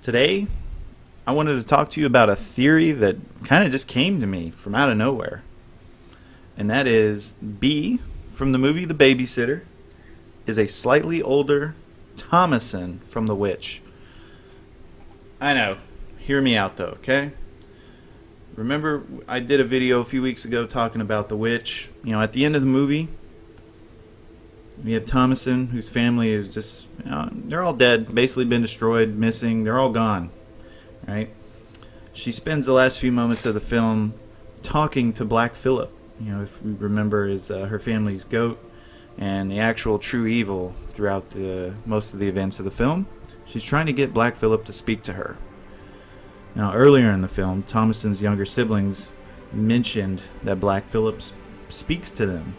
Today, I wanted to talk to you about a theory that kind of just came to me from out of nowhere. And that is B from the movie The Babysitter is a slightly older Thomasin from The Witch. I know. Hear me out though, okay? Remember I did a video a few weeks ago talking about The Witch. At the end of the movie, we have Thomasin, whose family is just, they're all dead, basically been destroyed, missing, they're all gone, right? She spends the last few moments of the film talking to Black Phillip, if we remember, is her family's goat and the actual true evil throughout most of the events of the film. She's trying to get Black Phillip to speak to her. Now, earlier in the film, Thomasin's younger siblings mentioned that Black Phillip speaks to them.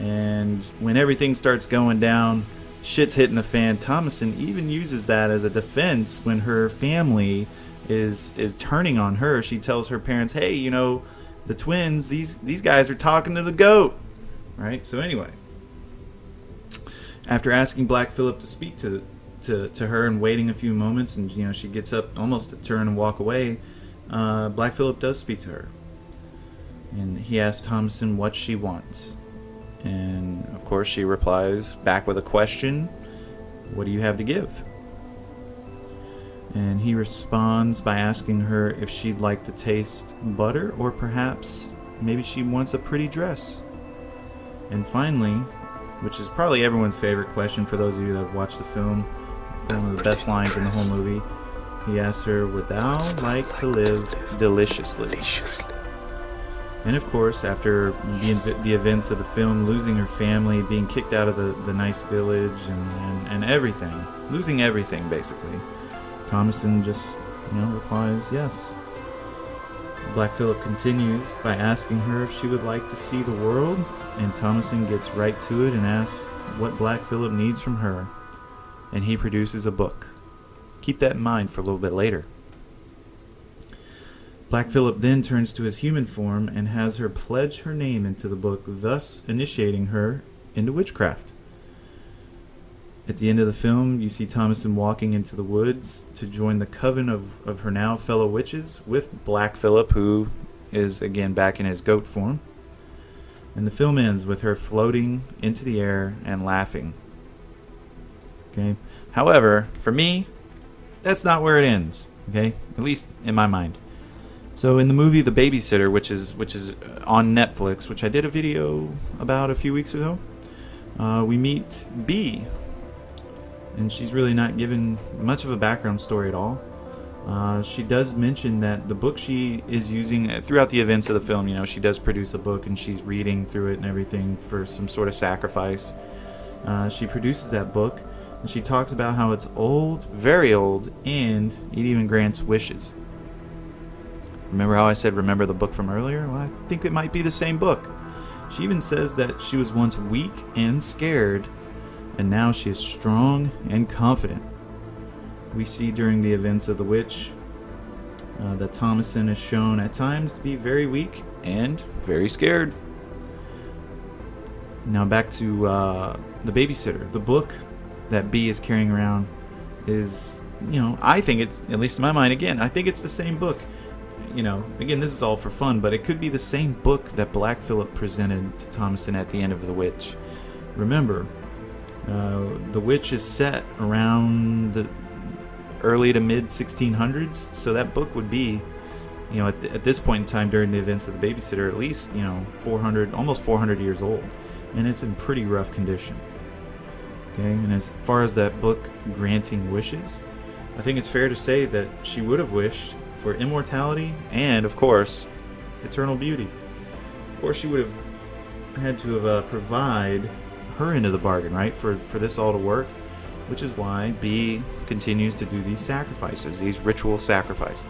And when everything starts going down, shit's hitting the fan, Thomasin even uses that as a defense when her family is turning on her. She tells her parents, hey, the twins, these guys are talking to the goat. Right? So anyway, after asking Black Phillip to speak to her and waiting a few moments, and she gets up almost to turn and walk away, Black Phillip does speak to her. And he asks Thomasin what she wants. And of course she replies back with a question, what do you have to give? And he responds by asking her if she'd like to taste butter, or perhaps maybe she wants a pretty dress. And finally, which is probably everyone's favorite question for those of you that have watched the film, one of the best lines in the whole movie, he asks her, would thou like to live deliciously? And of course, after the events of the film, losing her family, being kicked out of the nice village, and everything, losing everything basically, Thomasin just replies yes. Black Phillip continues by asking her if she would like to see the world, and Thomasin gets right to it and asks what Black Phillip needs from her, and he produces a book. Keep that in mind for a little bit later. Black Phillip then turns to his human form and has her pledge her name into the book, thus initiating her into witchcraft. At the end of the film, you see Thomasin walking into the woods to join the coven of her now fellow witches with Black Phillip, who is again back in his goat form. And the film ends with her floating into the air and laughing. Okay. However, for me, that's not where it ends. Okay, at least in my mind. So in the movie The Babysitter, which is on Netflix, which I did a video about a few weeks ago, we meet B, and she's really not given much of a background story at all. She does mention that the book she is using throughout the events of the film, she does produce a book and she's reading through it and everything for some sort of sacrifice. She produces that book, and she talks about how it's old, very old, and it even grants wishes. Remember how I said remember the book from earlier? Well, I think it might be the same book. She even says that she was once weak and scared, and now she is strong and confident. We see during the events of The Witch that Thomasin is shown at times to be very weak and very scared. Now back to The Babysitter. The book that B is carrying around is, I think it's, at least in my mind, again, I think it's the same book. Again, this is all for fun, but it could be the same book that Black Phillip presented to Thomasin at the end of The Witch. Remember, The Witch is set around the early to mid 1600s, so that book would be, at this point in time during the events of The Babysitter, at least, 400, almost 400 years old, and it's in pretty rough condition. Okay, and as far as that book granting wishes, I think it's fair to say that she would have wished for immortality and, of course, eternal beauty. Of course, she would have had to have provide her end of the bargain, right, for this all to work, which is why B continues to do these sacrifices, these ritual sacrifices.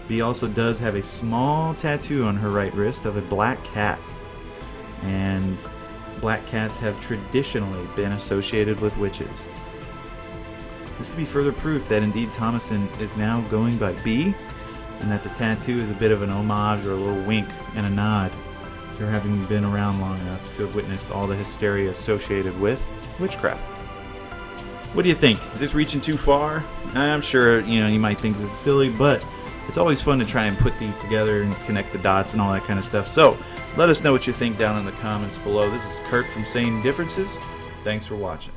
B also does have a small tattoo on her right wrist of a black cat, and black cats have traditionally been associated with witches. This could be further proof that indeed Thomasin is now going by B, and that the tattoo is a bit of an homage or a little wink and a nod to her having been around long enough to have witnessed all the hysteria associated with witchcraft. What do you think? Is this reaching too far? I'm sure, you might think this is silly, but it's always fun to try and put these together and connect the dots and all that kind of stuff. So, let us know what you think down in the comments below. This is Kurt from Sane Differences. Thanks for watching.